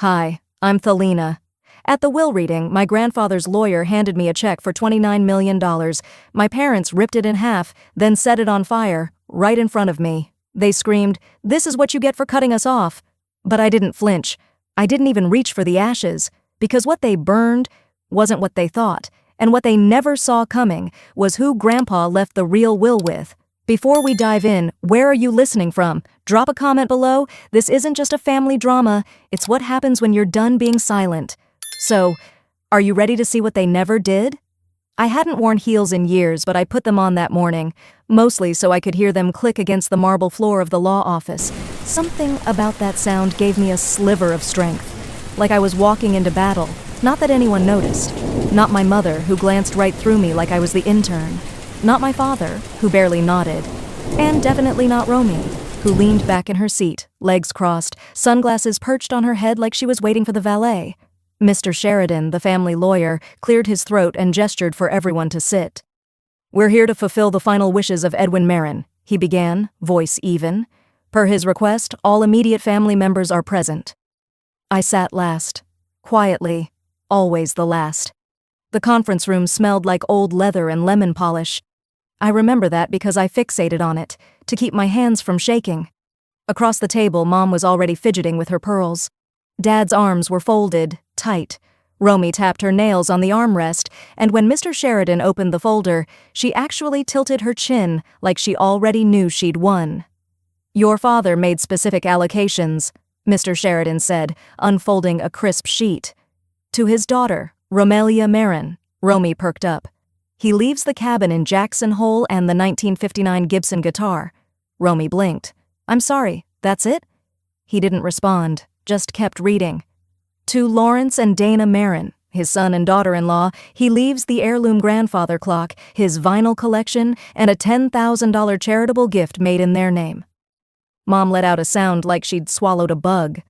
Hi, I'm Thelina. At the will reading, my grandfather's lawyer handed me a check for $29 million. My parents ripped it in half, then set it on fire, right in front of me. They screamed, "This is what you get for cutting us off." But I didn't flinch. I didn't even reach for the ashes, because what they burned wasn't what they thought, and what they never saw coming was who Grandpa left the real will with. Before we dive in, where are you listening from? Drop a comment below. This isn't just a family drama, it's what happens when you're done being silent. So, are you ready to see what they never did? I hadn't worn heels in years, but I put them on that morning, mostly so I could hear them click against the marble floor of the law office. Something about that sound gave me a sliver of strength, like I was walking into battle. Not that anyone noticed. Not my mother, who glanced right through me like I was the intern. Not my father, who barely nodded. And definitely not Romy, who leaned back in her seat, legs crossed, sunglasses perched on her head like she was waiting for the valet. Mr. Sheridan, the family lawyer, cleared his throat and gestured for everyone to sit. "We're here to fulfill the final wishes of Edwin Marin," he began, voice even. "Per his request, all immediate family members are present." I sat last. Quietly. Always the last. The conference room smelled like old leather and lemon polish. I remember that because I fixated on it, to keep my hands from shaking. Across the table, Mom was already fidgeting with her pearls. Dad's arms were folded, tight. Romy tapped her nails on the armrest, and when Mr. Sheridan opened the folder, she actually tilted her chin like she already knew she'd won. "Your father made specific allocations," Mr. Sheridan said, unfolding a crisp sheet. "To his daughter, Romelia Marin." Romy perked up. "He leaves the cabin in Jackson Hole and the 1959 Gibson guitar." Romy blinked. "I'm sorry, that's it?" He didn't respond, just kept reading. "To Lawrence and Dana Marin, his son and daughter-in-law, he leaves the heirloom grandfather clock, his vinyl collection, and a $10,000 charitable gift made in their name." Mom let out a sound like she'd swallowed a bug.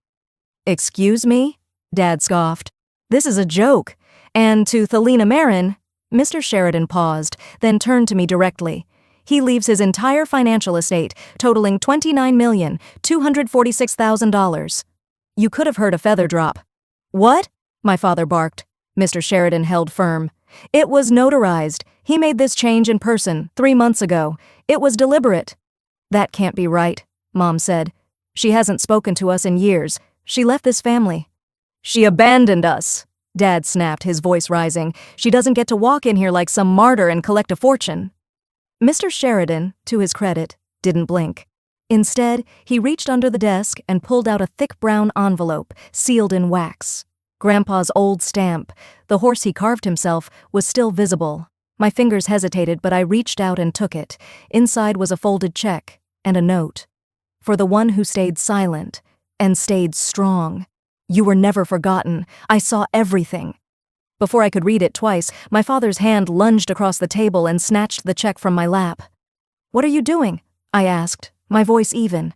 "Excuse me?" Dad scoffed. "This is a joke. And to Thelina Marin..." Mr. Sheridan paused, then turned to me directly. "He leaves his entire financial estate, totaling $29,246,000. You could have heard a feather drop. "What?" my father barked. Mr. Sheridan held firm. "It was notarized. He made this change in person 3 months ago. It was deliberate." "That can't be right," Mom said. "She hasn't spoken to us in years. She left this family." "She abandoned us," Dad snapped, his voice rising. "She doesn't get to walk in here like some martyr and collect a fortune." Mr. Sheridan, to his credit, didn't blink. Instead, he reached under the desk and pulled out a thick brown envelope, sealed in wax. Grandpa's old stamp, the horse he carved himself, was still visible. My fingers hesitated, but I reached out and took it. Inside was a folded check and a note. "For the one who stayed silent and stayed strong. You were never forgotten. I saw everything." Before I could read it twice, my father's hand lunged across the table and snatched the check from my lap. "What are you doing?" I asked, my voice even.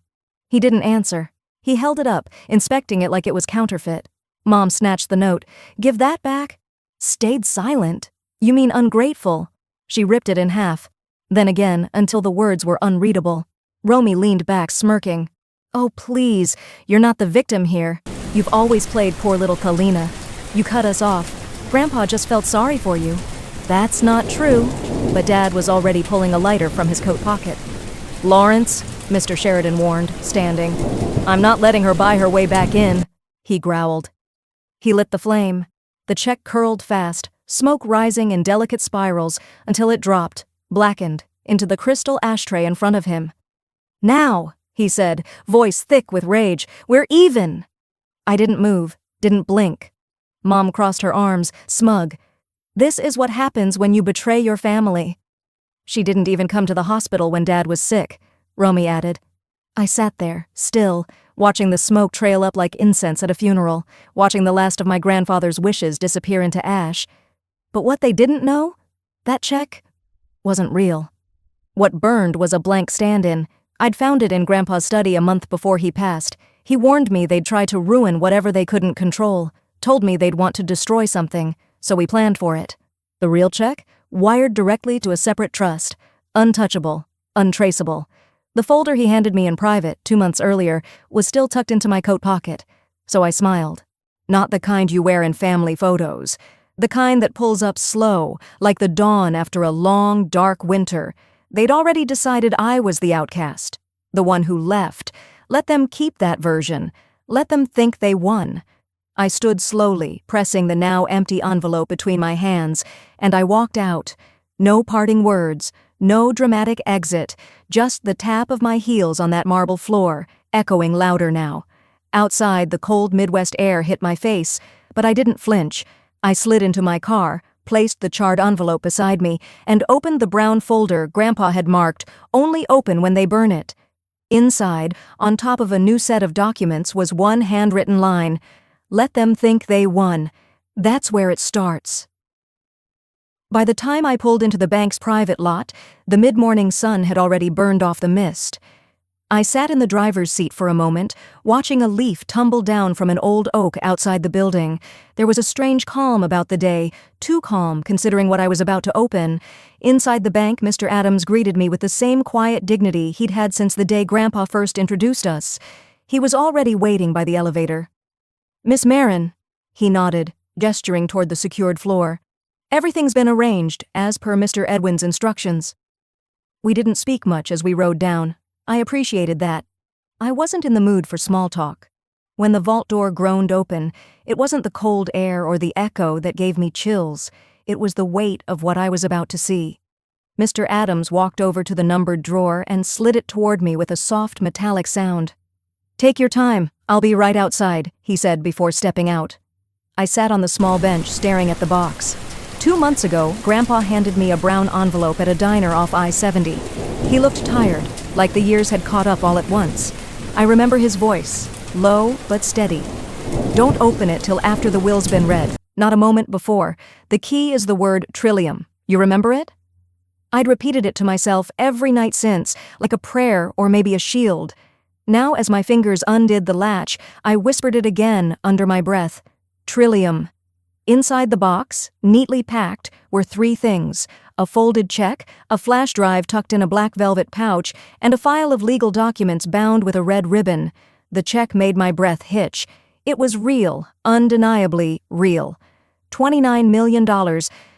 He didn't answer. He held it up, inspecting it like it was counterfeit. Mom snatched the note. "Give that back?" "Stayed silent? You mean ungrateful?" She ripped it in half. Then again, until the words were unreadable. Romy leaned back, smirking. "Oh, please, you're not the victim here. You've always played poor little Thelina. You cut us off. Grandpa just felt sorry for you." "That's not true." But Dad was already pulling a lighter from his coat pocket. "Lawrence," Mr. Sheridan warned, standing. "I'm not letting her buy her way back in," he growled. He lit the flame. The check curled fast, smoke rising in delicate spirals until it dropped, blackened, into the crystal ashtray in front of him. "Now," he said, voice thick with rage, "we're even." I didn't move, didn't blink. Mom crossed her arms, smug. "This is what happens when you betray your family." "She didn't even come to the hospital when Dad was sick," Romy added. I sat there, still, watching the smoke trail up like incense at a funeral, watching the last of my grandfather's wishes disappear into ash. But what they didn't know? That check wasn't real. What burned was a blank stand-in. I'd found it in Grandpa's study a month before he passed. He warned me they'd try to ruin whatever they couldn't control, told me they'd want to destroy something, so we planned for it. The real check? Wired directly to a separate trust. Untouchable. Untraceable. The folder he handed me in private, 2 months earlier, was still tucked into my coat pocket, so I smiled. Not the kind you wear in family photos. The kind that pulls up slow, like the dawn after a long, dark winter. They'd already decided I was the outcast, the one who left. Let them keep that version. Let them think they won. I stood slowly, pressing the now empty envelope between my hands, and I walked out. No parting words, no dramatic exit, just the tap of my heels on that marble floor, echoing louder now. Outside, the cold Midwest air hit my face, but I didn't flinch. I slid into my car, placed the charred envelope beside me, and opened the brown folder Grandpa had marked, "Only open when they burn it." Inside, on top of a new set of documents, was one handwritten line: "Let them think they won. That's where it starts." By the time I pulled into the bank's private lot, the mid-morning sun had already burned off the mist. I sat in the driver's seat for a moment, watching a leaf tumble down from an old oak outside the building. There was a strange calm about the day, too calm considering what I was about to open. Inside the bank, Mr. Adams greeted me with the same quiet dignity he'd had since the day Grandpa first introduced us. He was already waiting by the elevator. "Miss Marin," he nodded, gesturing toward the secured floor. "Everything's been arranged, as per Mr. Edwin's instructions." We didn't speak much as we rode down. I appreciated that. I wasn't in the mood for small talk. When the vault door groaned open, it wasn't the cold air or the echo that gave me chills. It was the weight of what I was about to see. Mr. Adams walked over to the numbered drawer and slid it toward me with a soft metallic sound. "Take your time. I'll be right outside," he said before stepping out. I sat on the small bench staring at the box. 2 months ago, Grandpa handed me a brown envelope at a diner off I-70. He looked tired, like the years had caught up all at once. I remember his voice, low but steady. "Don't open it till after the will's been read, not a moment before. The key is the word trillium. You remember it?" I'd repeated it to myself every night since, like a prayer or maybe a shield. Now, as my fingers undid the latch, I whispered it again under my breath. Trillium. Inside the box, neatly packed, were 3 things: a folded check, a flash drive tucked in a black velvet pouch, and a file of legal documents bound with a red ribbon. The check made my breath hitch. It was real, undeniably real. $29 million,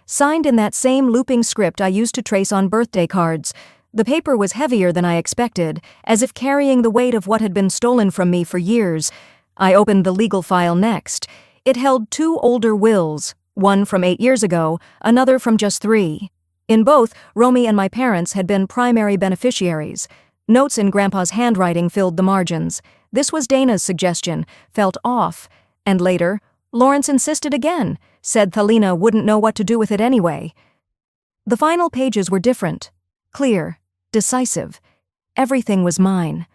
signed in that same looping script I used to trace on birthday cards. The paper was heavier than I expected, as if carrying the weight of what had been stolen from me for years. I opened the legal file next. It held 2 older wills, one from 8 years ago, another from just 3. In both, Romy and my parents had been primary beneficiaries. Notes in Grandpa's handwriting filled the margins. This was Dana's suggestion, felt off. And later, Lawrence insisted again, said Thelina wouldn't know what to do with it anyway. The final pages were different, clear, decisive. Everything was mine.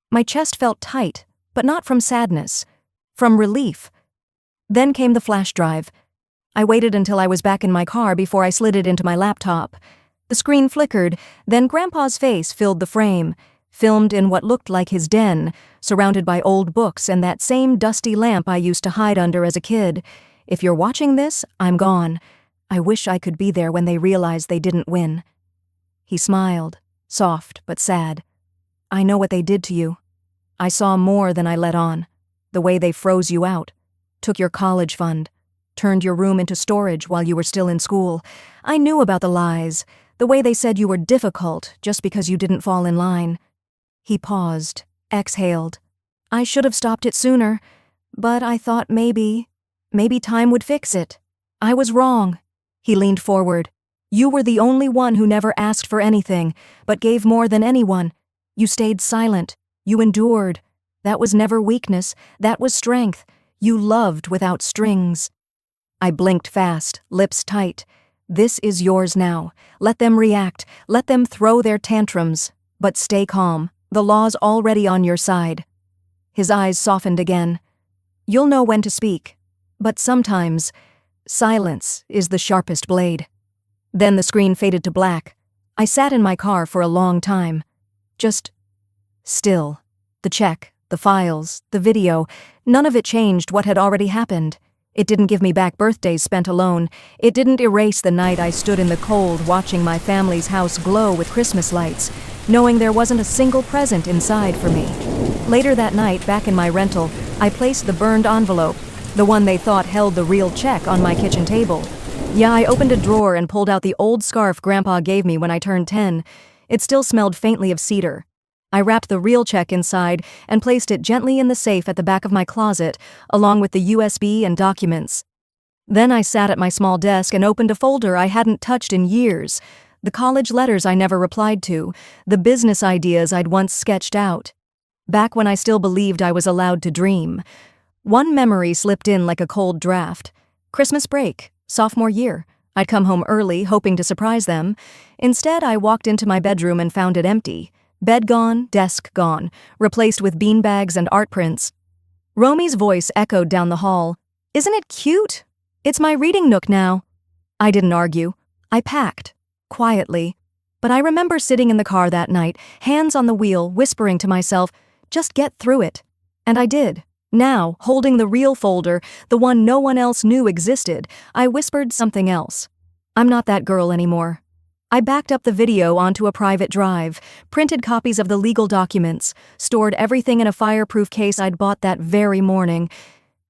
My chest felt tight, but not from sadness, from relief. Then came the flash drive. I waited until I was back in my car before I slid it into my laptop. The screen flickered, then Grandpa's face filled the frame, filmed in what looked like his den, surrounded by old books and that same dusty lamp I used to hide under as a kid. If you're watching this, I'm gone. I wish I could be there when they realized they didn't win. He smiled, soft but sad. "I know what they did to you. I saw more than I let on. The way they froze you out. Took your college fund, turned your room into storage while you were still in school. I knew about the lies, the way they said you were difficult just because you didn't fall in line." He paused, exhaled. "I should have stopped it sooner, but I thought maybe time would fix it. I was wrong." He leaned forward. "You were the only one who never asked for anything, but gave more than anyone. You stayed silent. You endured. That was never weakness. That was strength. You loved without strings." I blinked fast, lips tight. "This is yours now. Let them react. Let them throw their tantrums. But stay calm. The law's already on your side." His eyes softened again. "You'll know when to speak. But sometimes, silence is the sharpest blade." Then the screen faded to black. I sat in my car for a long time. Just still. The check, the files, the video, none of it changed what had already happened. It didn't give me back birthdays spent alone. It didn't erase the night I stood in the cold watching my family's house glow with Christmas lights, knowing there wasn't a single present inside for me. Later that night, back in my rental, I placed the burned envelope. The one they thought held the real check on my kitchen table. Yeah, I opened a drawer and pulled out the old scarf Grandpa gave me when I turned 10. It still smelled faintly of cedar. I wrapped the real check inside and placed it gently in the safe at the back of my closet, along with the USB and documents. Then I sat at my small desk and opened a folder I hadn't touched in years. The college letters I never replied to, the business ideas I'd once sketched out. Back when I still believed I was allowed to dream. One memory slipped in like a cold draft. Christmas break, sophomore year. I'd come home early, hoping to surprise them. Instead, I walked into my bedroom and found it empty. Bed gone, desk gone, replaced with beanbags and art prints. Romy's voice echoed down the hall. "Isn't it cute? It's my reading nook now." I didn't argue. I packed. Quietly. But I remember sitting in the car that night, hands on the wheel, whispering to myself, just get through it. And I did. Now, holding the real folder, the one no one else knew existed, I whispered something else. I'm not that girl anymore. I backed up the video onto a private drive, printed copies of the legal documents, stored everything in a fireproof case I'd bought that very morning.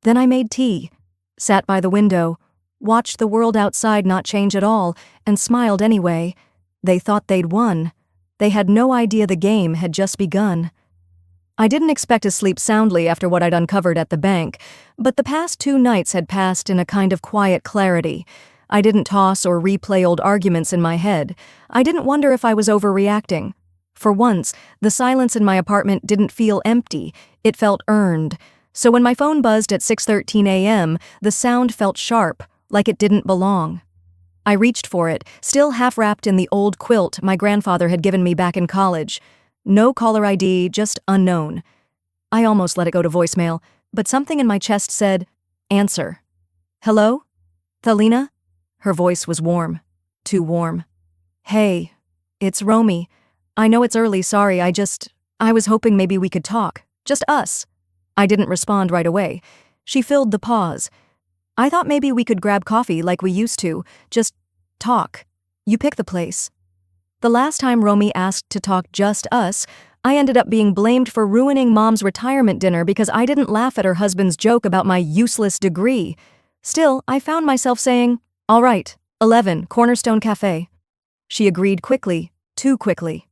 Then I made tea, sat by the window, watched the world outside not change at all, and smiled anyway. They thought they'd won. They had no idea the game had just begun. I didn't expect to sleep soundly after what I'd uncovered at the bank, but the past 2 nights had passed in a kind of quiet clarity. I didn't toss or replay old arguments in my head. I didn't wonder if I was overreacting. For once, the silence in my apartment didn't feel empty. It felt earned. So when my phone buzzed at 6:13 a.m., the sound felt sharp, like it didn't belong. I reached for it, still half-wrapped in the old quilt my grandfather had given me back in college. No caller ID, just unknown. I almost let it go to voicemail, but something in my chest said, "Answer." "Hello? Thalina?" Her voice was warm. Too warm. "Hey, it's Romy. I know it's early, sorry, I was hoping maybe we could talk. Just us." I didn't respond right away. She filled the pause. "I thought maybe we could grab coffee like we used to. Just talk. You pick the place." The last time Romy asked to talk just us, I ended up being blamed for ruining Mom's retirement dinner because I didn't laugh at her husband's joke about my useless degree. Still, I found myself saying, "All right, 11, Cornerstone Cafe." She agreed quickly, too quickly.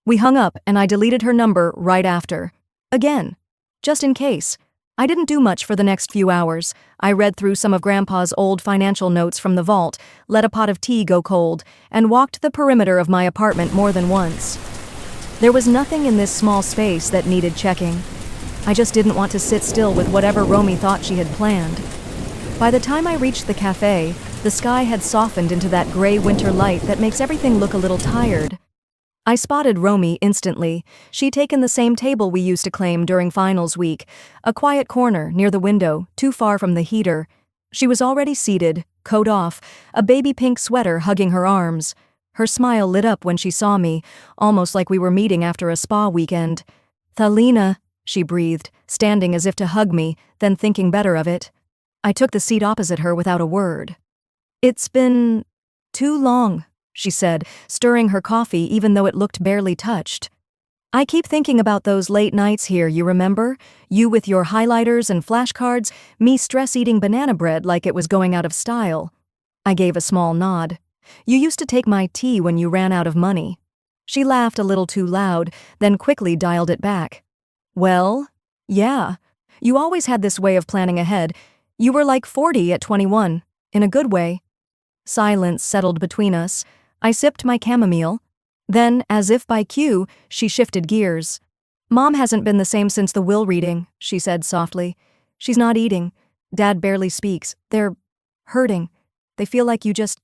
We hung up and I deleted her number right after. Again. Just in case. I didn't do much for the next few hours. I read through some of Grandpa's old financial notes from the vault, let a pot of tea go cold, and walked the perimeter of my apartment more than once. There was nothing in this small space that needed checking. I just didn't want to sit still with whatever Romy thought she had planned. By the time I reached the cafe, the sky had softened into that gray winter light that makes everything look a little tired. I spotted Romy instantly. She'd taken the same table we used to claim during finals week, a quiet corner near the window, too far from the heater. She was already seated, coat off, a baby pink sweater hugging her arms. Her smile lit up when she saw me, almost like we were meeting after a spa weekend. "Thalina," she breathed, standing as if to hug me, then thinking better of it. I took the seat opposite her without a word. "It's been too long," she said, stirring her coffee even though it looked barely touched. "I keep thinking about those late nights here, you remember? You with your highlighters and flashcards, me stress-eating banana bread like it was going out of style." I gave a small nod. "You used to take my tea when you ran out of money." She laughed a little too loud, then quickly dialed it back. "Well, yeah. You always had this way of planning ahead. You were like 40 at 21, in a good way." Silence settled between us. I sipped my chamomile. Then, as if by cue, she shifted gears. "Mom hasn't been the same since the will reading," she said softly. "She's not eating. Dad barely speaks. They're hurting. They feel like you just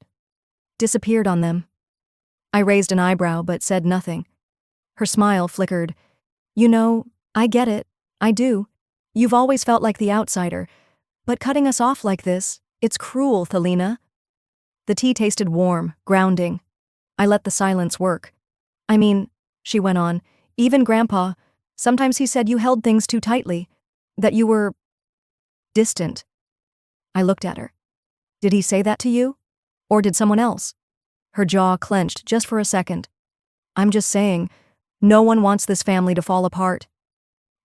disappeared on them." I raised an eyebrow but said nothing. Her smile flickered. "You know, I get it. I do. You've always felt like the outsider. But cutting us off like this, it's cruel, Thalina." The tea tasted warm, grounding. I let the silence work. "I mean," she went on, "even Grandpa, sometimes he said you held things too tightly, that you were distant." I looked at her. "Did he say that to you? Or did someone else?" Her jaw clenched just for a second. "I'm just saying, no one wants this family to fall apart."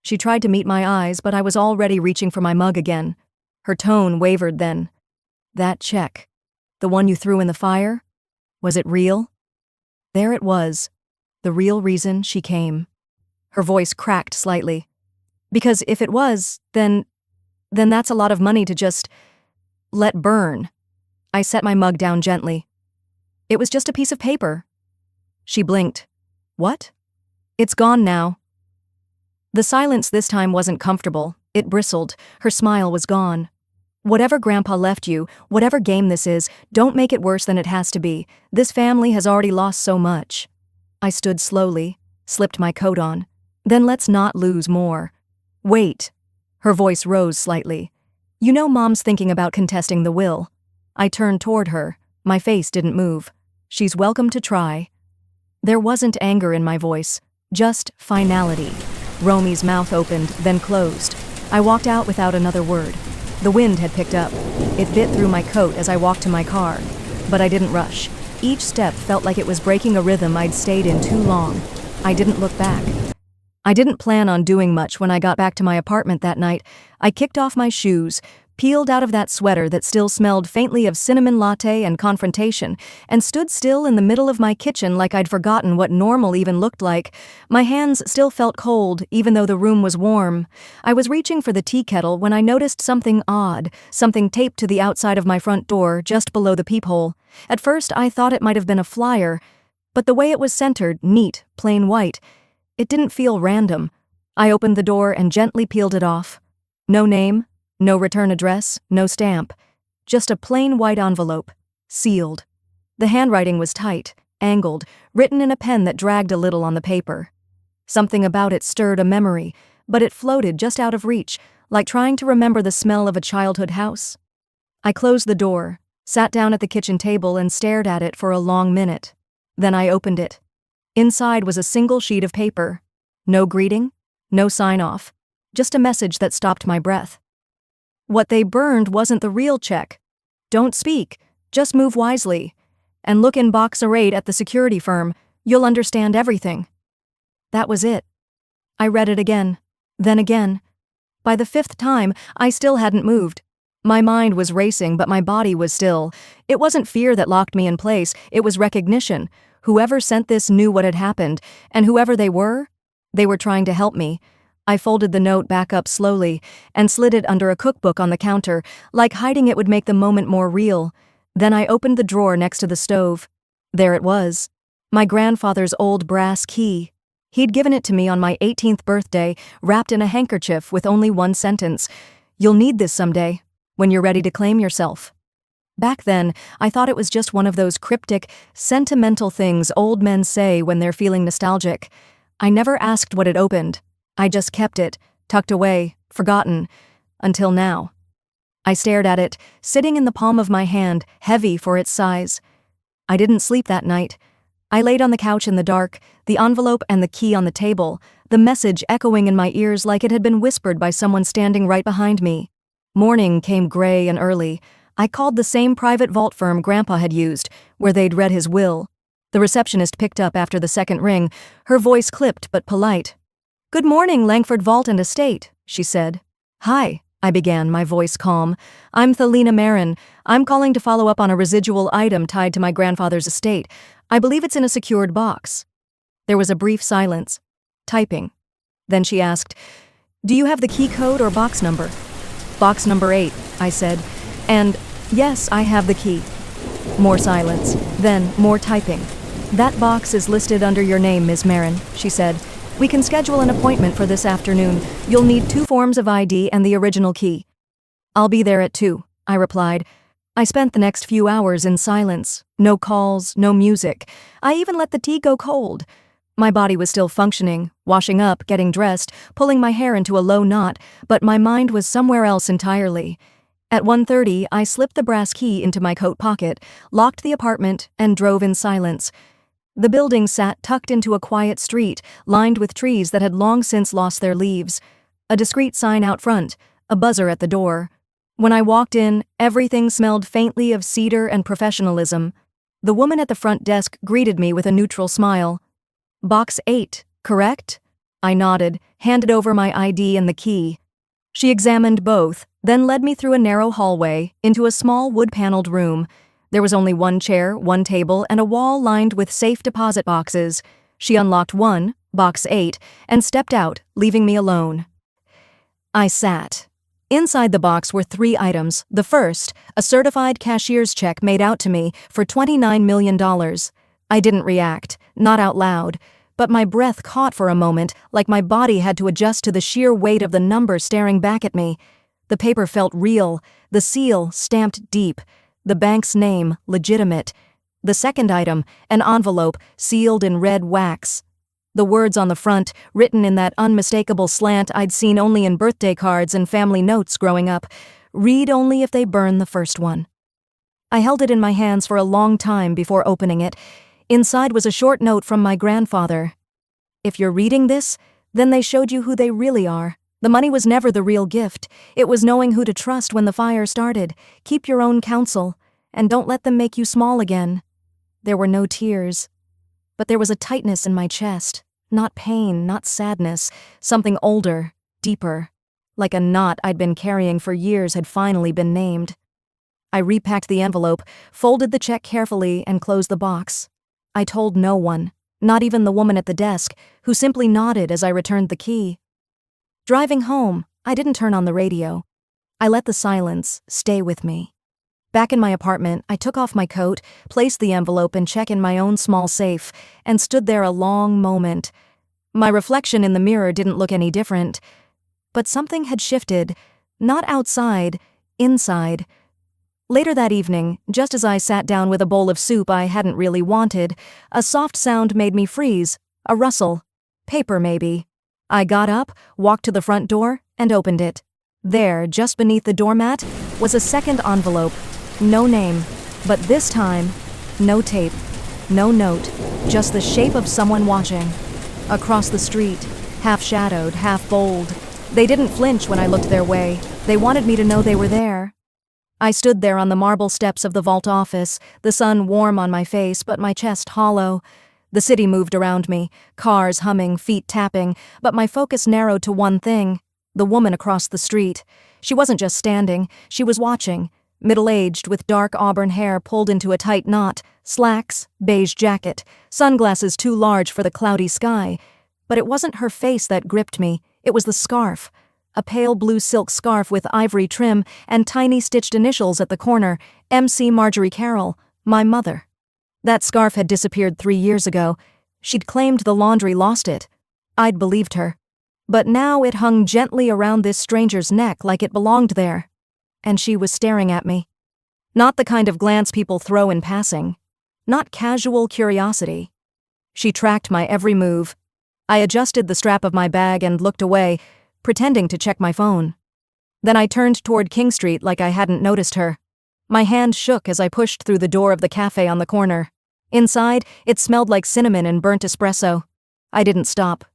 She tried to meet my eyes, but I was already reaching for my mug again. Her tone wavered then. That check. The one you threw in the fire? Was it real? There it was. The real reason she came. Her voice cracked slightly. Because if it was, then that's a lot of money to just let burn. I set my mug down gently. It was just a piece of paper. She blinked. What? It's gone now. The silence this time wasn't comfortable. It bristled. Her smile was gone. Whatever Grandpa left you, whatever game this is, don't make it worse than it has to be. This family has already lost so much. I stood slowly, slipped my coat on. Then let's not lose more. Wait. Her voice rose slightly. You know Mom's thinking about contesting the will. I turned toward her. My face didn't move. She's welcome to try. There wasn't anger in my voice, just finality. Romy's mouth opened, then closed. I walked out without another word. The wind had picked up. It bit through my coat as I walked to my car. But I didn't rush. Each step felt like it was breaking a rhythm I'd stayed in too long. I didn't look back. I didn't plan on doing much when I got back to my apartment that night. I kicked off my shoes, peeled out of that sweater that still smelled faintly of cinnamon latte and confrontation, and stood still in the middle of my kitchen like I'd forgotten what normal even looked like. My hands still felt cold, even though the room was warm. I was reaching for the tea kettle when I noticed something odd, something taped to the outside of my front door, just below the peephole. At first, I thought it might have been a flyer, but the way it was centered, neat, plain white, it didn't feel random. I opened the door and gently peeled it off. No name. No return address, no stamp. Just a plain white envelope. Sealed. The handwriting was tight, angled, written in a pen that dragged a little on the paper. Something about it stirred a memory, but it floated just out of reach, like trying to remember the smell of a childhood house. I closed the door, sat down at the kitchen table and stared at it for a long minute. Then I opened it. Inside was a single sheet of paper. No greeting, no sign-off. Just a message that stopped my breath. What they burned wasn't the real check. Don't speak, just move wisely. And look in box arrayed at the security firm. You'll understand everything. That was it. I read it again, then again. By the fifth time, I still hadn't moved. My mind was racing, but my body was still. It wasn't fear that locked me in place, it was recognition. Whoever sent this knew what had happened, and whoever they were trying to help me. I folded the note back up slowly and slid it under a cookbook on the counter, like hiding it would make the moment more real. Then I opened the drawer next to the stove. There it was. My grandfather's old brass key. He'd given it to me on my 18th birthday, wrapped in a handkerchief with only one sentence. You'll need this someday, when you're ready to claim yourself. Back then, I thought it was just one of those cryptic, sentimental things old men say when they're feeling nostalgic. I never asked what it opened. I just kept it, tucked away, forgotten, until now. I stared at it, sitting in the palm of my hand, heavy for its size. I didn't sleep that night. I laid on the couch in the dark, the envelope and the key on the table, the message echoing in my ears like it had been whispered by someone standing right behind me. Morning came gray and early. I called the same private vault firm Grandpa had used, where they'd read his will. The receptionist picked up after the second ring, her voice clipped but polite. Good morning, Langford Vault and Estate, she said. Hi, I began, my voice calm. I'm Thelina Marin. I'm calling to follow up on a residual item tied to my grandfather's estate. I believe it's in a secured box. There was a brief silence. Typing. Then she asked, Do you have the key code or box number? Box number 8, I said. And, yes, I have the key. More silence. Then, more typing. That box is listed under your name, Ms. Marin, she said. We can schedule an appointment for this afternoon. You'll need 2 forms of ID and the original key. I'll be there at 2, I replied. I spent the next few hours in silence. No calls, no music. I even let the tea go cold. My body was still functioning, washing up, getting dressed, pulling my hair into a low knot, but my mind was somewhere else entirely. At 1:30, I slipped the brass key into my coat pocket, locked the apartment, and drove in silence. The building sat tucked into a quiet street, lined with trees that had long since lost their leaves. A discreet sign out front, a buzzer at the door. When I walked in, everything smelled faintly of cedar and professionalism. The woman at the front desk greeted me with a neutral smile. Box 8, correct? I nodded, handed over my ID and the key. She examined both, then led me through a narrow hallway into a small wood-paneled room. There was only one chair, one table, and a wall lined with safe deposit boxes. She unlocked one, box 8, and stepped out, leaving me alone. I sat. Inside the box were 3 items. The first, a certified cashier's check made out to me for $29 million. I didn't react, not out loud, but my breath caught for a moment, like my body had to adjust to the sheer weight of the number staring back at me. The paper felt real, the seal stamped deep, the bank's name legitimate. The second item, an envelope sealed in red wax. The words on the front, written in that unmistakable slant I'd seen only in birthday cards and family notes growing up. Read only if they burn the first one. I held it in my hands for a long time before opening it. Inside was a short note from my grandfather. If you're reading this, then they showed you who they really are. The money was never the real gift. It was knowing who to trust when the fire started. Keep your own counsel, and don't let them make you small again. There were no tears. But there was a tightness in my chest. Not pain, not sadness. Something older, deeper. Like a knot I'd been carrying for years had finally been named. I repacked the envelope, folded the check carefully, and closed the box. I told no one, not even the woman at the desk, who simply nodded as I returned the key. Driving home, I didn't turn on the radio. I let the silence stay with me. Back in my apartment, I took off my coat, placed the envelope and check in my own small safe, and stood there a long moment. My reflection in the mirror didn't look any different. But something had shifted, not outside, inside. Later that evening, just as I sat down with a bowl of soup I hadn't really wanted, a soft sound made me freeze, a rustle. Paper, maybe. I got up, walked to the front door, and opened it. There, just beneath the doormat, was a second envelope. No name, but this time, no tape, no note, just the shape of someone watching. Across the street, half shadowed, half bold. They didn't flinch when I looked their way. They wanted me to know they were there. I stood there on the marble steps of the vault office, the sun warm on my face but my chest hollow. The city moved around me, cars humming, feet tapping, but my focus narrowed to one thing, the woman across the street. She wasn't just standing, she was watching. Middle-aged, with dark auburn hair pulled into a tight knot, slacks, beige jacket, sunglasses too large for the cloudy sky. But it wasn't her face that gripped me, it was the scarf. A pale blue silk scarf with ivory trim and tiny stitched initials at the corner, MC Marjorie Carroll, my mother. That scarf had disappeared 3 years ago. She'd claimed the laundry lost it. I'd believed her. But now it hung gently around this stranger's neck like it belonged there. And she was staring at me. Not the kind of glance people throw in passing. Not casual curiosity. She tracked my every move. I adjusted the strap of my bag and looked away, pretending to check my phone. Then I turned toward King Street like I hadn't noticed her. My hand shook as I pushed through the door of the cafe on the corner. Inside, it smelled like cinnamon and burnt espresso. I didn't stop.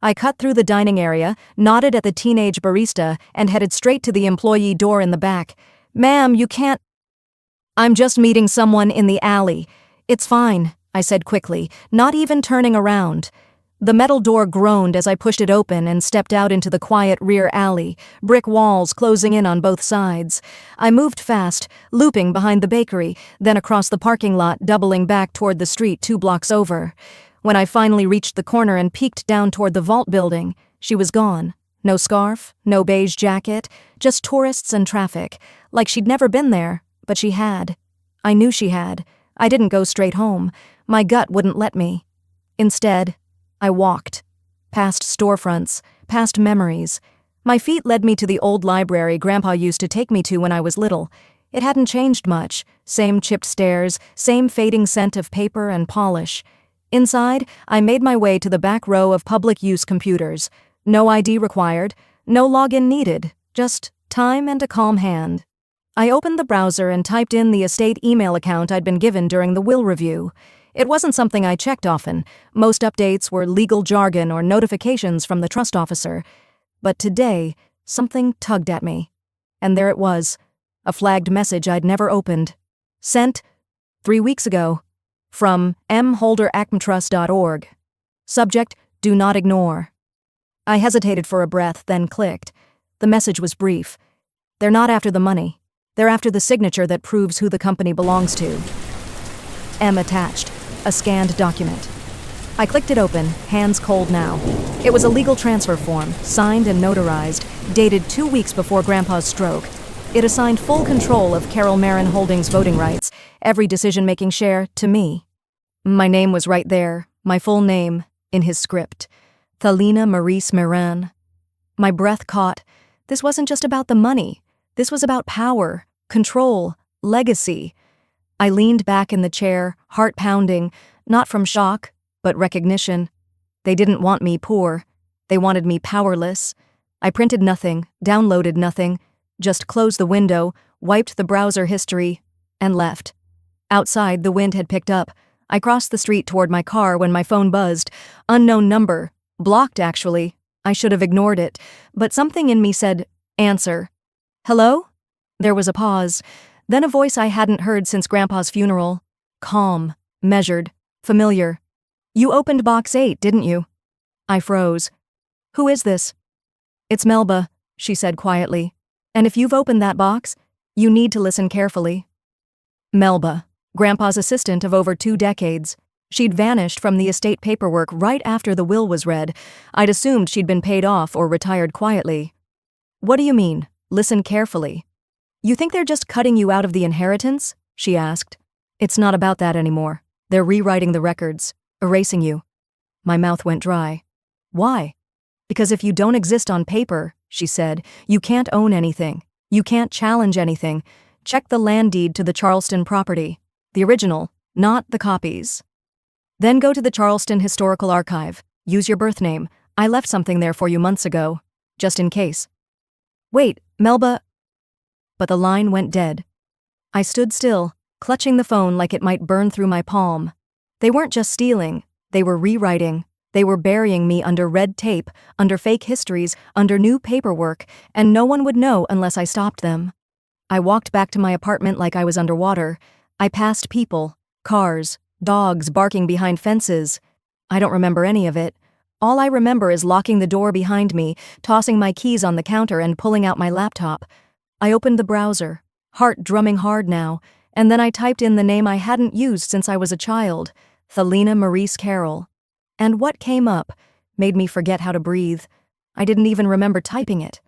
I cut through the dining area, nodded at the teenage barista, and headed straight to the employee door in the back. "Ma'am, you can't—" "I'm just meeting someone in the alley. It's fine," I said quickly, not even turning around. The metal door groaned as I pushed it open and stepped out into the quiet rear alley, brick walls closing in on both sides. I moved fast, looping behind the bakery, then across the parking lot, doubling back toward the street 2 blocks over. When I finally reached the corner and peeked down toward the vault building, she was gone. No scarf, no beige jacket, just tourists and traffic, like she'd never been there, but she had. I knew she had. I didn't go straight home. My gut wouldn't let me. Instead, I walked. Past storefronts, past memories. My feet led me to the old library Grandpa used to take me to when I was little. It hadn't changed much. Same chipped stairs, same fading scent of paper and polish. Inside, I made my way to the back row of public-use computers. No ID required, no login needed, just time and a calm hand. I opened the browser and typed in the estate email account I'd been given during the will review. It wasn't something I checked often. Most updates were legal jargon or notifications from the trust officer. But today, something tugged at me. And there it was, a flagged message I'd never opened. Sent 3 weeks ago. From mholderacmtrust.org. Subject, do not ignore. I hesitated for a breath, then clicked. The message was brief. They're not after the money. They're after the signature that proves who the company belongs to. M attached. A scanned document. I clicked it open, hands cold now. It was a legal transfer form, signed and notarized, dated 2 weeks before Grandpa's stroke. It assigned full control of Carol Marin Holdings' voting rights, every decision-making share, to me. My name was right there, my full name, in his script. Thalina Maurice Marin. My breath caught. This wasn't just about the money. This was about power, control, legacy. I leaned back in the chair, heart pounding, not from shock, but recognition. They didn't want me poor. They wanted me powerless. I printed nothing, downloaded nothing, just closed the window, wiped the browser history, and left. Outside, the wind had picked up. I crossed the street toward my car when my phone buzzed. Unknown number. Blocked, actually. I should have ignored it, but something in me said, answer. Hello? There was a pause. Then a voice I hadn't heard since Grandpa's funeral. Calm, measured, familiar. You opened box 8, didn't you? I froze. Who is this? It's Melba, she said quietly. And if you've opened that box, you need to listen carefully. Melba, Grandpa's assistant of over 2 decades. She'd vanished from the estate paperwork right after the will was read. I'd assumed she'd been paid off or retired quietly. What do you mean, listen carefully? You think they're just cutting you out of the inheritance? She asked. It's not about that anymore. They're rewriting the records, erasing you. My mouth went dry. Why? Because if you don't exist on paper, she said, you can't own anything. You can't challenge anything. Check the land deed to the Charleston property. The original, not the copies. Then go to the Charleston Historical Archive. Use your birth name. I left something there for you months ago, just in case. Wait, Melba. But the line went dead. I stood still, clutching the phone like it might burn through my palm. They weren't just stealing, they were rewriting. They were burying me under red tape, under fake histories, under new paperwork, and no one would know unless I stopped them. I walked back to my apartment like I was underwater. I passed people, cars, dogs barking behind fences. I don't remember any of it. All I remember is locking the door behind me, tossing my keys on the counter and pulling out my laptop. I opened the browser, heart drumming hard now, and then I typed in the name I hadn't used since I was a child, Thalina Maurice Carroll. And what came up made me forget how to breathe. I didn't even remember typing it.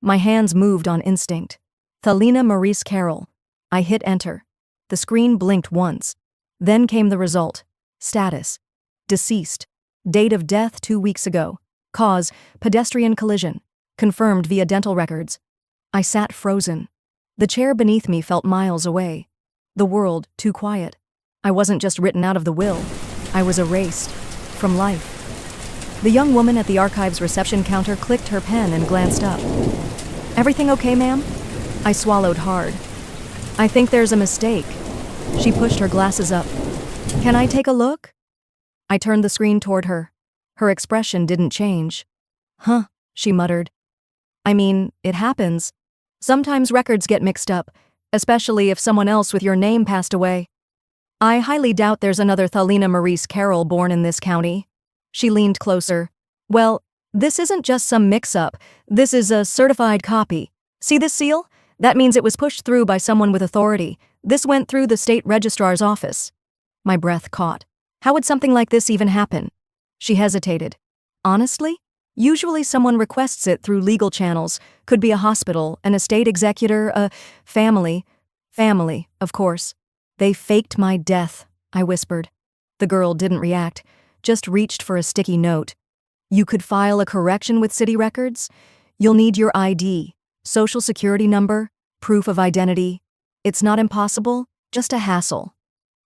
My hands moved on instinct. Thalina Maurice Carroll. I hit enter. The screen blinked once. Then came the result. Status. Deceased. Date of death 2 weeks ago. Cause, pedestrian collision. Confirmed via dental records. I sat frozen. The chair beneath me felt miles away. The world too quiet. I wasn't just written out of the will. I was erased. From life. The young woman at the archive's reception counter clicked her pen and glanced up. Everything okay, ma'am? I swallowed hard. I think there's a mistake. She pushed her glasses up. Can I take a look? I turned the screen toward her. Her expression didn't change. Huh, she muttered. I mean, it happens. Sometimes records get mixed up, especially if someone else with your name passed away. I highly doubt there's another Thalina Maurice Carroll born in this county. She leaned closer. Well, this isn't just some mix-up. This is a certified copy. See this seal? That means it was pushed through by someone with authority. This went through the state registrar's office. My breath caught. How would something like this even happen? She hesitated. Honestly? Usually someone requests it through legal channels. Could be a hospital, an estate executor, a family. Family, of course. They faked my death, I whispered. The girl didn't react, just reached for a sticky note. You could file a correction with city records? You'll need your ID, social security number, proof of identity. It's not impossible, just a hassle.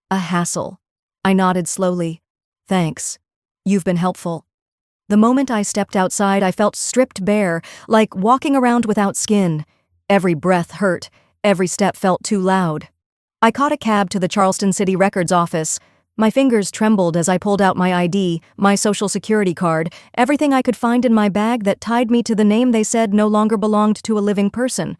A hassle. I nodded slowly. Thanks. You've been helpful. The moment I stepped outside, I felt stripped bare, like walking around without skin. Every breath hurt, every step felt too loud. I caught a cab to the Charleston City Records office. My fingers trembled as I pulled out my ID, my social security card, everything I could find in my bag that tied me to the name they said no longer belonged to a living person.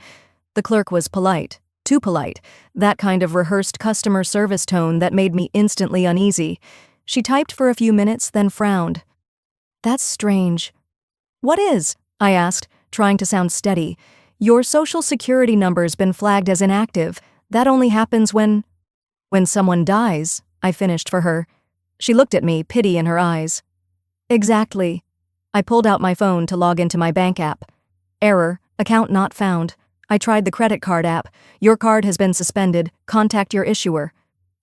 The clerk was polite, too polite, that kind of rehearsed customer service tone that made me instantly uneasy. She typed for a few minutes, then frowned. That's strange. What is? I asked, trying to sound steady. Your social security number's been flagged as inactive. That only happens when someone dies, I finished for her. She looked at me, pity in her eyes. Exactly. I pulled out my phone to log into my bank app. Error, account not found. I tried the credit card app. Your card has been suspended. Contact your issuer.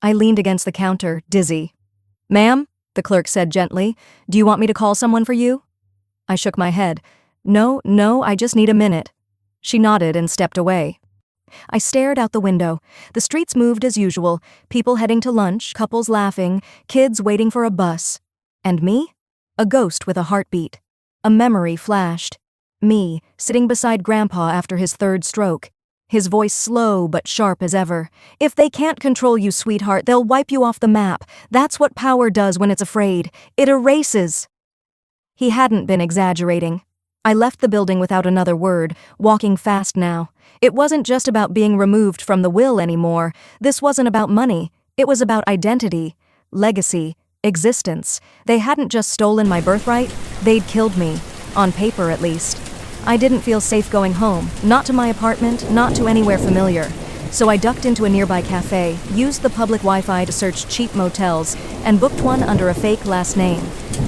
I leaned against the counter, dizzy. Ma'am, the clerk said gently, do you want me to call someone for you? I shook my head. No, I just need a minute. She nodded and stepped away. I stared out the window. The streets moved as usual, people heading to lunch, couples laughing, kids waiting for a bus. And me? A ghost with a heartbeat. A memory flashed. Me, sitting beside Grandpa after his third stroke. His voice slow but sharp as ever. If they can't control you, sweetheart, they'll wipe you off the map. That's what power does when it's afraid. It erases. He hadn't been exaggerating. I left the building without another word, walking fast now. It wasn't just about being removed from the will anymore. This wasn't about money. It was about identity, legacy, existence. They hadn't just stolen my birthright, they'd killed me. On paper, at least. I didn't feel safe going home, not to my apartment, not to anywhere familiar. So I ducked into a nearby cafe, used the public Wi-Fi to search cheap motels, and booked one under a fake last name.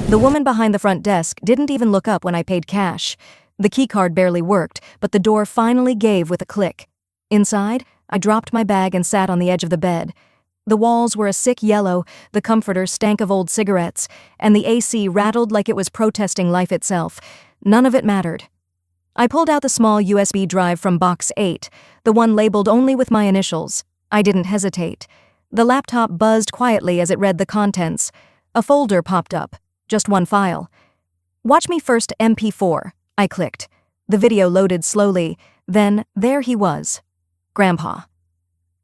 The woman behind the front desk didn't even look up when I paid cash. The keycard barely worked, but the door finally gave with a click. Inside, I dropped my bag and sat on the edge of the bed. The walls were a sick yellow, the comforter stank of old cigarettes, and the AC rattled like it was protesting life itself. None of it mattered. I pulled out the small USB drive from box 8, the one labeled only with my initials. I didn't hesitate. The laptop buzzed quietly as it read the contents. A folder popped up, just one file. Watch me first MP4, I clicked. The video loaded slowly, then there he was. Grandpa.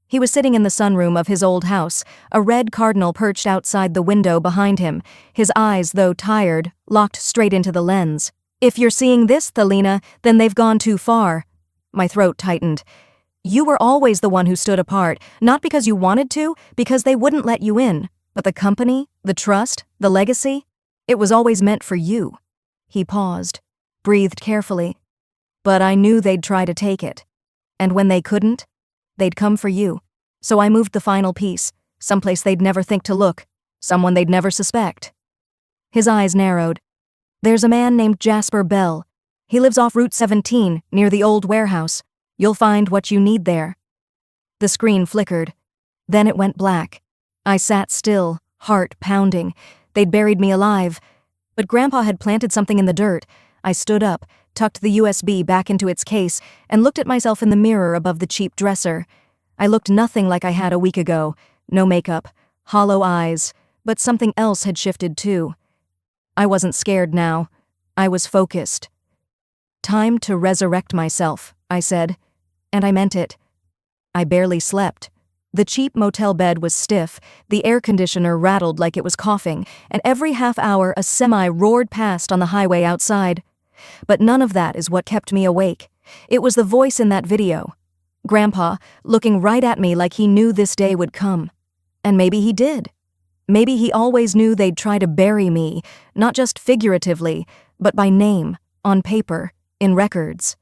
He was sitting in the sunroom of his old house, a red cardinal perched outside the window behind him, his eyes, though tired, locked straight into the lens. If you're seeing this, Thelina, then they've gone too far. My throat tightened. You were always the one who stood apart, not because you wanted to, because they wouldn't let you in. But the company, the trust, the legacy, it was always meant for you. He paused, breathed carefully. But I knew they'd try to take it. And when they couldn't, they'd come for you. So I moved the final piece, someplace they'd never think to look, someone they'd never suspect. His eyes narrowed. There's a man named Jasper Bell. He lives off Route 17, near the old warehouse. You'll find what you need there. The screen flickered. Then it went black. I sat still, heart pounding. They'd buried me alive. But Grandpa had planted something in the dirt. I stood up, tucked the USB back into its case, and looked at myself in the mirror above the cheap dresser. I looked nothing like I had a week ago. No makeup, hollow eyes, but something else had shifted too. I wasn't scared now. I was focused. Time to resurrect myself, I said. And I meant it. I barely slept. The cheap motel bed was stiff, the air conditioner rattled like it was coughing, and every half hour a semi roared past on the highway outside. But none of that is what kept me awake. It was the voice in that video. Grandpa, looking right at me like he knew this day would come. And maybe he did. Maybe he always knew they'd try to bury me, not just figuratively, but by name, on paper, in records.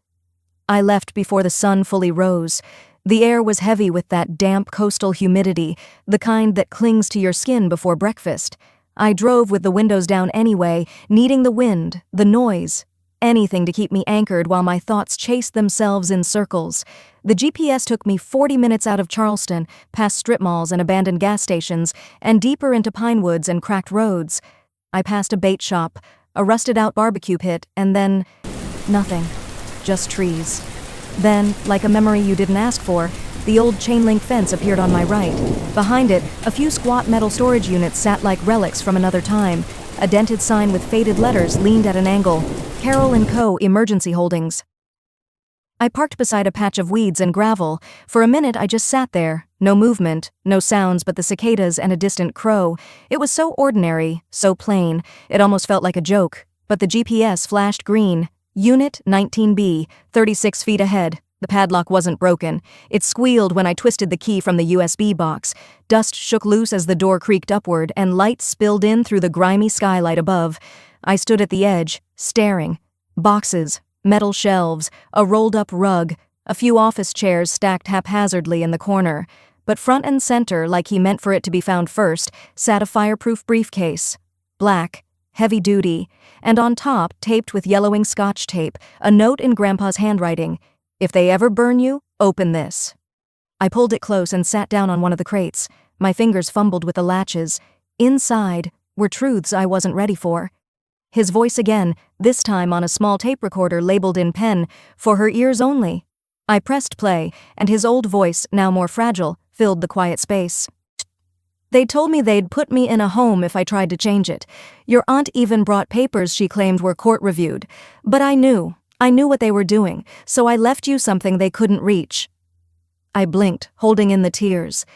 I left before the sun fully rose. The air was heavy with that damp coastal humidity, the kind that clings to your skin before breakfast. I drove with the windows down anyway, needing the wind, the noise, anything to keep me anchored while my thoughts chased themselves in circles. The GPS took me 40 minutes out of Charleston, past strip malls and abandoned gas stations, and deeper into pine woods and cracked roads. I passed a bait shop, a rusted-out barbecue pit, and then nothing. Just trees. Then, like a memory you didn't ask for, the old chain-link fence appeared on my right. Behind it, a few squat metal storage units sat like relics from another time. A dented sign with faded letters leaned at an angle. Carroll & Co. Emergency Holdings. I parked beside a patch of weeds and gravel. For a minute I just sat there. No movement, no sounds but the cicadas and a distant crow. It was so ordinary, so plain, it almost felt like a joke. But the GPS flashed green. Unit 19B, 36 feet ahead. The padlock wasn't broken. It squealed when I twisted the key from the USB box. Dust shook loose as the door creaked upward, and light spilled in through the grimy skylight above. I stood at the edge, staring. Boxes, Metal shelves, a rolled-up rug, a few office chairs stacked haphazardly in the corner. But front and center, like he meant for it to be found first, sat a fireproof briefcase. Black, heavy-duty, and on top, taped with yellowing Scotch tape, a note in Grandpa's handwriting. "If they ever burn you, open this." I pulled it close and sat down on one of the crates. My fingers fumbled with the latches. Inside were truths I wasn't ready for. His voice again, this time on a small tape recorder labeled in pen, "For her ears only." I pressed play, and his old voice, now more fragile, filled the quiet space. "They told me they'd put me in a home if I tried to change it. Your aunt even brought papers she claimed were court-reviewed. But I knew what they were doing, so I left you something they couldn't reach." I blinked, holding in the tears.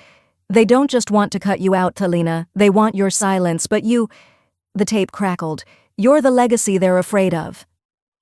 "They don't just want to cut you out, Talina. They want your silence, but you—" The tape crackled. "You're the legacy they're afraid of."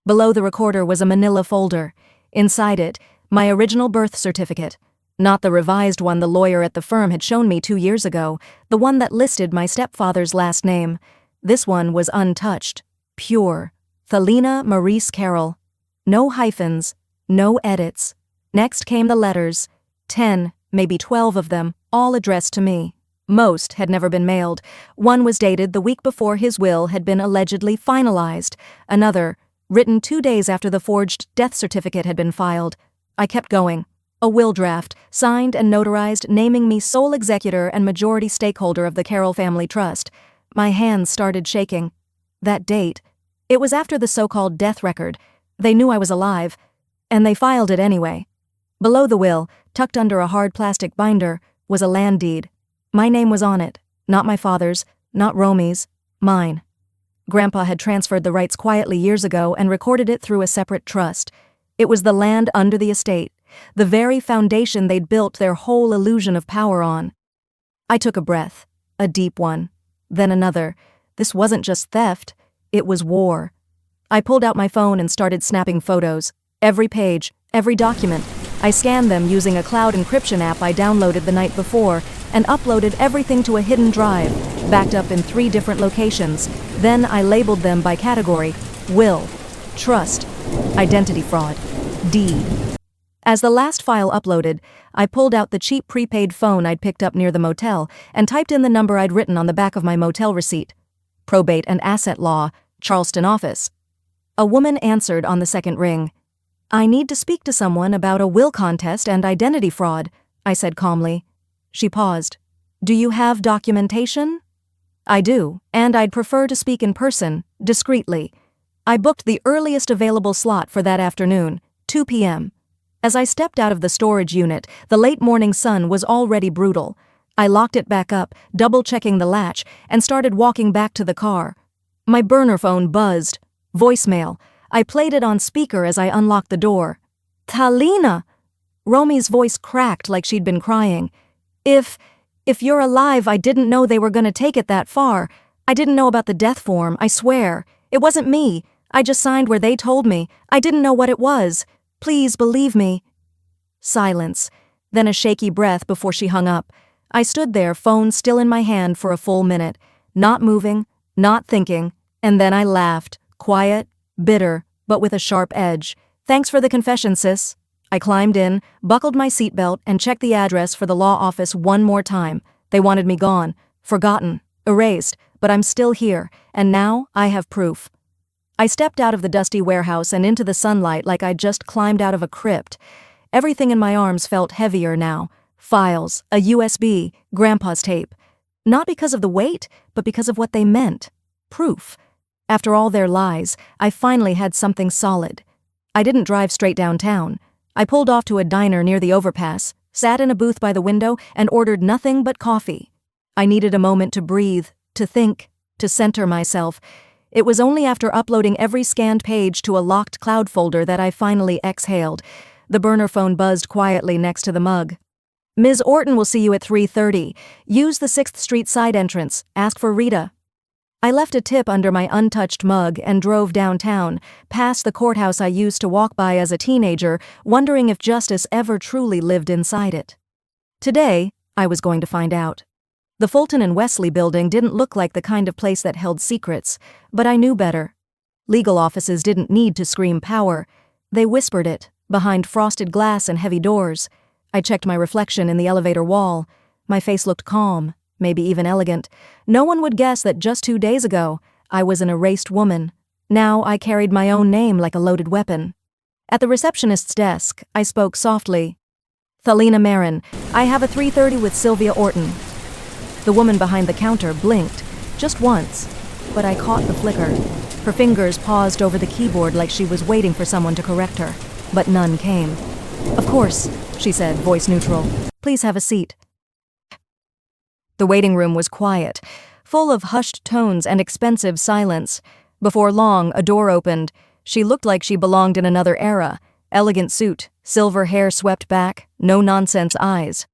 Below the recorder was a manila folder. Inside it, my original birth certificate. Not the revised one the lawyer at the firm had shown me 2 years ago, the one that listed my stepfather's last name. This one was untouched, pure. Thalina Maurice Carroll. No hyphens, no edits. Next came the letters, 10, maybe 12 of them, all addressed to me. Most had never been mailed. One was dated the week before his will had been allegedly finalized. Another, written 2 days after the forged death certificate had been filed. I kept going. A will draft, signed and notarized, naming me sole executor and majority stakeholder of the Carroll Family Trust. My hands started shaking. That date, it was after the so-called death record. They knew I was alive, and they filed it anyway. Below the will, tucked under a hard plastic binder, was a land deed. My name was on it, not my father's, not Romy's, mine. Grandpa had transferred the rights quietly years ago and recorded it through a separate trust. It was the land under the estate, the very foundation they'd built their whole illusion of power on. I took a breath, a deep one, then another. This wasn't just theft, it was war. I pulled out my phone and started snapping photos. Every page, every document. I scanned them using a cloud encryption app I downloaded the night before and uploaded everything to a hidden drive, backed up in 3 different locations. Then I labeled them by category: will, trust, identity fraud, deed. As the last file uploaded, I pulled out the cheap prepaid phone I'd picked up near the motel and typed in the number I'd written on the back of my motel receipt. Probate and Asset Law, Charleston office. A woman answered on the second ring. "I need to speak to someone about a will contest and identity fraud," I said calmly. She paused. "Do you have documentation?" "I do, and I'd prefer to speak in person, discreetly." I booked the earliest available slot for that afternoon, 2 p.m. As I stepped out of the storage unit, the late morning sun was already brutal. I locked it back up, double-checking the latch, and started walking back to the car. My burner phone buzzed. Voicemail. I played it on speaker as I unlocked the door. "Talina!" Romy's voice cracked like she'd been crying. If you're alive, I didn't know they were gonna take it that far. I didn't know about the death form, I swear. It wasn't me. I just signed where they told me. I didn't know what it was. Please believe me." Silence, then a shaky breath before she hung up. I stood there, phone still in my hand, for a full minute, not moving, not thinking, and then I laughed, quiet, bitter, but with a sharp edge. "Thanks for the confession, sis." I climbed in, buckled my seatbelt, and checked the address for the law office one more time. They wanted me gone, forgotten, erased, but I'm still here, and now I have proof. I stepped out of the dusty warehouse and into the sunlight like I'd just climbed out of a crypt. Everything in my arms felt heavier now. Files, a USB, Grandpa's tape. Not because of the weight, but because of what they meant. Proof. After all their lies, I finally had something solid. I didn't drive straight downtown. I pulled off to a diner near the overpass, sat in a booth by the window, and ordered nothing but coffee. I needed a moment to breathe, to think, to center myself. It was only after uploading every scanned page to a locked cloud folder that I finally exhaled. The burner phone buzzed quietly next to the mug. "Ms. Orton will see you at 3:30. Use the 6th Street side entrance. Ask for Rita." I left a tip under my untouched mug and drove downtown, past the courthouse I used to walk by as a teenager, wondering if justice ever truly lived inside it. Today, I was going to find out. The Fulton and Wesley building didn't look like the kind of place that held secrets, but I knew better. Legal offices didn't need to scream power. They whispered it, behind frosted glass and heavy doors. I checked my reflection in the elevator wall. My face looked calm, maybe even elegant. No one would guess that just 2 days ago, I was an erased woman. Now I carried my own name like a loaded weapon. At the receptionist's desk, I spoke softly. "Thalina Marin, I have a 3:30 with Sylvia Orton." The woman behind the counter blinked, just once, but I caught the flicker. Her fingers paused over the keyboard like she was waiting for someone to correct her, but none came. "Of course," she said, voice neutral. "Please have a seat." The waiting room was quiet, full of hushed tones and expensive silence. Before long, a door opened. She looked like she belonged in another era. Elegant suit, silver hair swept back, no-nonsense eyes.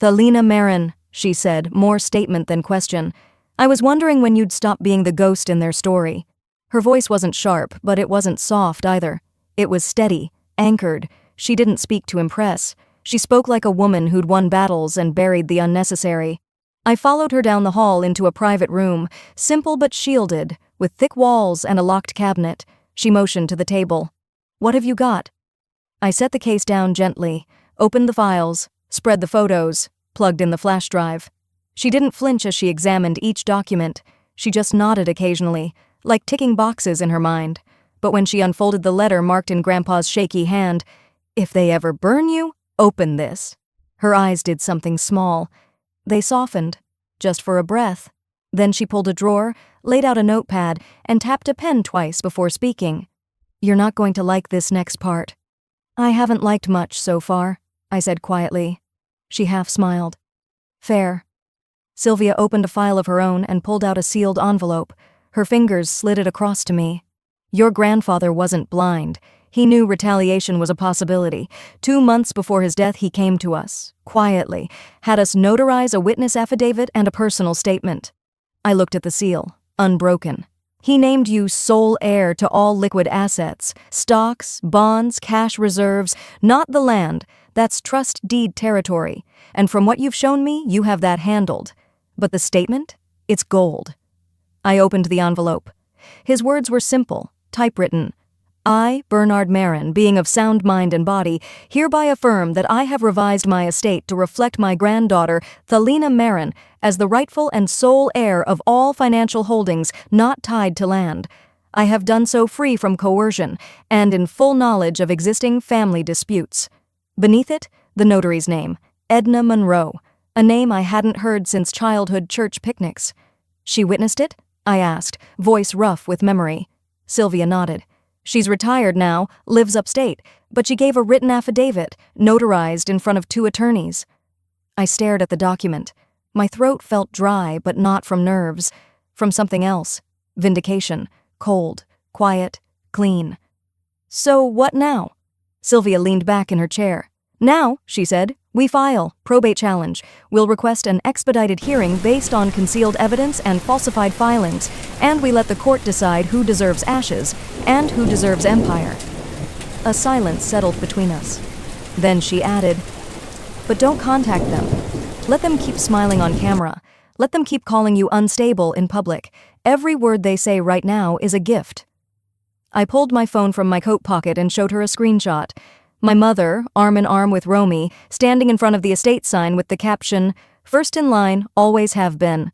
"Thalina Marin," she said, more statement than question. "I was wondering when you'd stop being the ghost in their story." Her voice wasn't sharp, but it wasn't soft either. It was steady, anchored. She didn't speak to impress. She spoke like a woman who'd won battles and buried the unnecessary. I followed her down the hall into a private room, simple but shielded, with thick walls and a locked cabinet. She motioned to the table. "What have you got?" I set the case down gently, opened the files, spread the photos, plugged in the flash drive. She didn't flinch as she examined each document. She just nodded occasionally, like ticking boxes in her mind. But when she unfolded the letter marked in Grandpa's shaky hand, "If they ever burn you, open this." Her eyes did something small. They softened, just for a breath. Then she pulled a drawer, laid out a notepad, and tapped a pen twice before speaking. "You're not going to like this next part." "I haven't liked much so far," I said quietly. She half smiled. "Fair." Sylvia opened a file of her own and pulled out a sealed envelope. Her fingers slid it across to me. "Your grandfather wasn't blind. He knew retaliation was a possibility. 2 months before his death, he came to us, quietly, had us notarize a witness affidavit and a personal statement." I looked at the seal, unbroken. "He named you sole heir to all liquid assets, stocks, bonds, cash reserves, not the land. That's trust deed territory. And from what you've shown me, you have that handled. But the statement? It's gold." I opened the envelope. His words were simple, typewritten. "I, Bernard Marin, being of sound mind and body, hereby affirm that I have revised my estate to reflect my granddaughter, Thalina Marin, as the rightful and sole heir of all financial holdings not tied to land. I have done so free from coercion and in full knowledge of existing family disputes." Beneath it, the notary's name, Edna Monroe, a name I hadn't heard since childhood church picnics. "She witnessed it?" I asked, voice rough with memory. Sylvia nodded. "She's retired now, lives upstate, but she gave a written affidavit, notarized in front of 2 attorneys. I stared at the document. My throat felt dry, but not from nerves. From something else. Vindication. Cold. Quiet. Clean. "So what now?" Sylvia leaned back in her chair. "Now," she said, "we file, probate challenge. We'll request an expedited hearing based on concealed evidence and falsified filings, and we let the court decide who deserves ashes and who deserves empire." A silence settled between us. Then she added, "But don't contact them. Let them keep smiling on camera. Let them keep calling you unstable in public. Every word they say right now is a gift." I pulled my phone from my coat pocket and showed her a screenshot. My mother, arm in arm with Romy, standing in front of the estate sign with the caption, "First in line, always have been."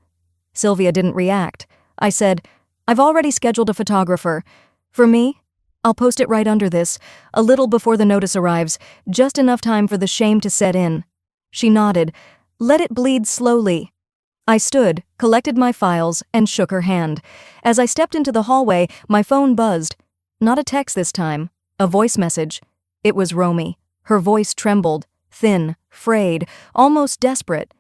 Sylvia didn't react. I said, "I've already scheduled a photographer. For me, I'll post it right under this, a little before the notice arrives, just enough time for the shame to set in." She nodded. "Let it bleed slowly." I stood, collected my files, and shook her hand. As I stepped into the hallway, my phone buzzed. Not a text this time, a voice message. It was Romy. Her voice trembled, thin, frayed, almost desperate.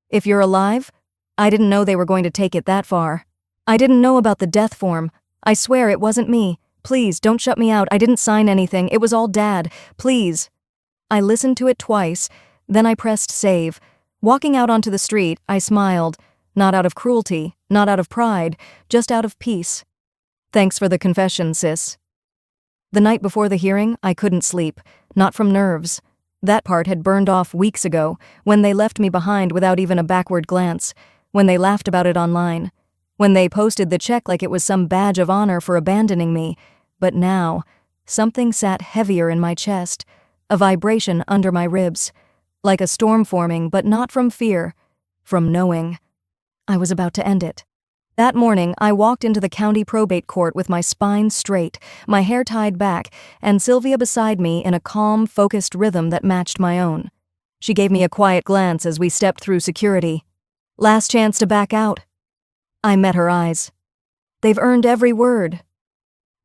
"If you're alive?" I didn't know they were going to take it that far. I didn't know about the death form. I swear it wasn't me. Please, don't shut me out. I didn't sign anything. It was all Dad. Please. I listened to it twice, then I pressed save. Walking out onto the street, I smiled. Not out of cruelty, not out of pride, just out of peace. "Thanks for the confession, sis." The night before the hearing, I couldn't sleep, not from nerves. That part had burned off weeks ago, when they left me behind without even a backward glance, when they laughed about it online. when they posted the check like it was some badge of honor for abandoning me. But now, something sat heavier in my chest, a vibration under my ribs, like a storm forming, but not from fear, from knowing. I was about to end it. That morning, I walked into the county probate court with my spine straight, my hair tied back, and Sylvia beside me in a calm, focused rhythm that matched my own. She gave me a quiet glance as we stepped through security. Last chance to back out. I met her eyes. They've earned every word.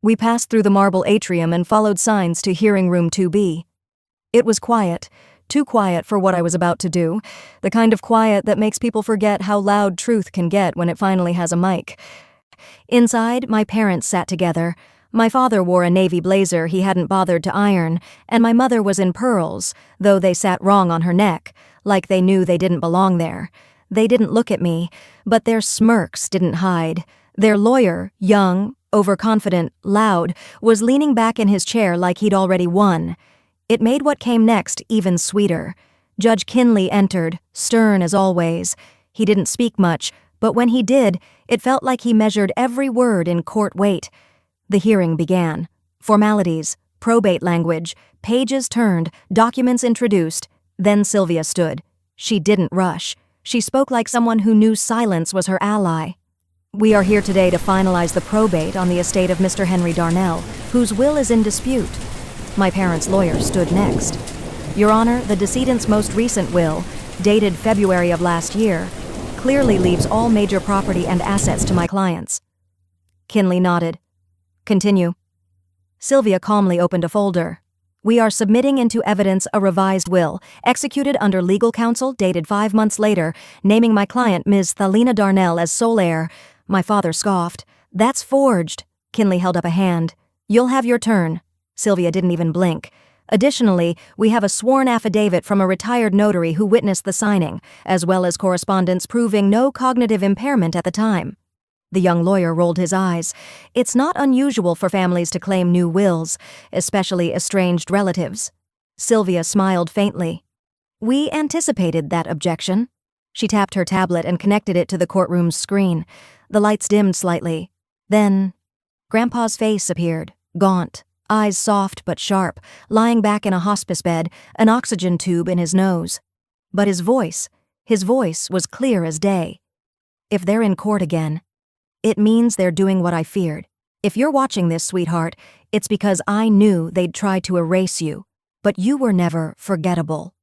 We passed through the marble atrium and followed signs to hearing room 2B. It was quiet, too quiet for what I was about to do, the kind of quiet that makes people forget how loud truth can get when it finally has a mic. Inside, my parents sat together. My father wore a navy blazer he hadn't bothered to iron, and my mother was in pearls, though they sat wrong on her neck, like they knew they didn't belong there. They didn't look at me, but their smirks didn't hide. Their lawyer, young, overconfident, loud, was leaning back in his chair like he'd already won. It made what came next even sweeter. Judge Kinley entered, stern as always. He didn't speak much, but when he did, it felt like he measured every word in court weight. The hearing began. Formalities, probate language, pages turned, documents introduced. Then Sylvia stood. She didn't rush. She spoke like someone who knew silence was her ally. We are here today to finalize the probate on the estate of Mr. Henry Darnell, whose will is in dispute. My parents' lawyer stood next. Your Honor, the decedent's most recent will, dated February of last year, clearly leaves all major property and assets to my clients. Kinley nodded. Continue. Sylvia calmly opened a folder. We are submitting into evidence a revised will, executed under legal counsel dated 5 months later, naming my client Ms. Thalina Darnell as sole heir. My father scoffed. That's forged. Kinley held up a hand. You'll have your turn. Sylvia didn't even blink. Additionally, we have a sworn affidavit from a retired notary who witnessed the signing, as well as correspondence proving no cognitive impairment at the time. The young lawyer rolled his eyes. It's not unusual for families to claim new wills, especially estranged relatives. Sylvia smiled faintly. We anticipated that objection. She tapped her tablet and connected it to the courtroom's screen. The lights dimmed slightly. Then, Grandpa's face appeared, gaunt, eyes soft but sharp, lying back in a hospice bed, an oxygen tube in his nose. But his voice was clear as day. If they're in court again, it means they're doing what I feared. If you're watching this, sweetheart, it's because I knew they'd try to erase you, but you were never forgettable.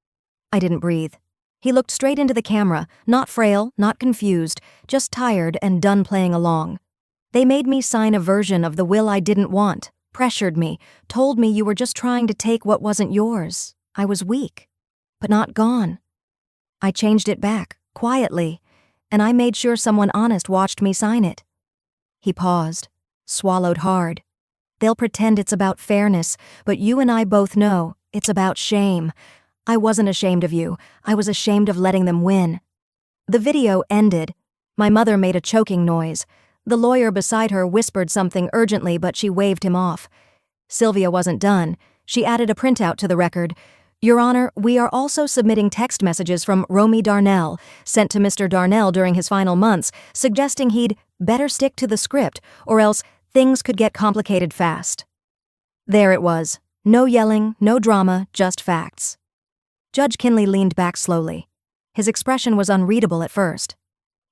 I didn't breathe. He looked straight into the camera, not frail, not confused, just tired and done playing along. They made me sign a version of the will I didn't want, pressured me, told me you were just trying to take what wasn't yours. I was weak, but not gone. I changed it back, quietly, and I made sure someone honest watched me sign it. He paused, swallowed hard. They'll pretend it's about fairness, but you and I both know it's about shame. I wasn't ashamed of you. I was ashamed of letting them win. The video ended. My mother made a choking noise. The lawyer beside her whispered something urgently, but she waved him off. Sylvia wasn't done. She added a printout to the record. Your Honor, we are also submitting text messages from Romy Darnell, sent to Mr. Darnell during his final months, suggesting he'd better stick to the script, or else things could get complicated fast. There it was. No yelling, no drama, just facts. Judge Kinley leaned back slowly. His expression was unreadable at first.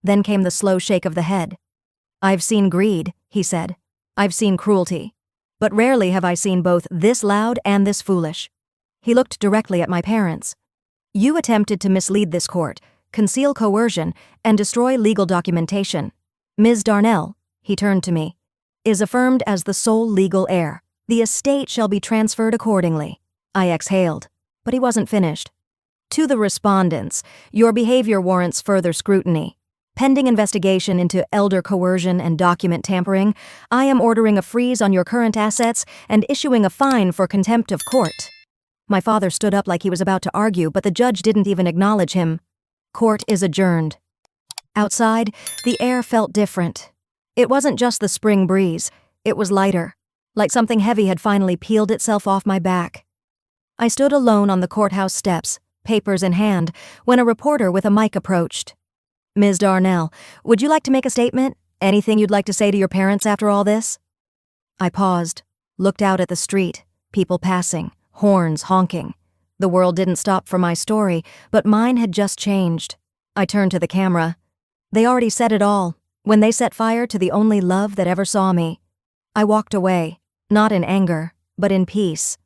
Then came the slow shake of the head. I've seen greed, he said. I've seen cruelty. But rarely have I seen both this loud and this foolish. He looked directly at my parents. You attempted to mislead this court, conceal coercion, and destroy legal documentation. Ms. Darnell, he turned to me, is affirmed as the sole legal heir. The estate shall be transferred accordingly. I exhaled, but he wasn't finished. To the respondents, your behavior warrants further scrutiny. Pending investigation into elder coercion and document tampering, I am ordering a freeze on your current assets and issuing a fine for contempt of court. My father stood up like he was about to argue, but the judge didn't even acknowledge him. Court is adjourned. Outside, the air felt different. It wasn't just the spring breeze. It was lighter, like something heavy had finally peeled itself off my back. I stood alone on the courthouse steps, papers in hand, when a reporter with a mic approached. Ms. Darnell, would you like to make a statement? Anything you'd like to say to your parents after all this?" I paused, looked out at the street, people passing, horns honking. The world didn't stop for my story, but mine had just changed. I turned to the camera. They already said it all, when they set fire to the only love that ever saw me. I walked away, not in anger, but in peace.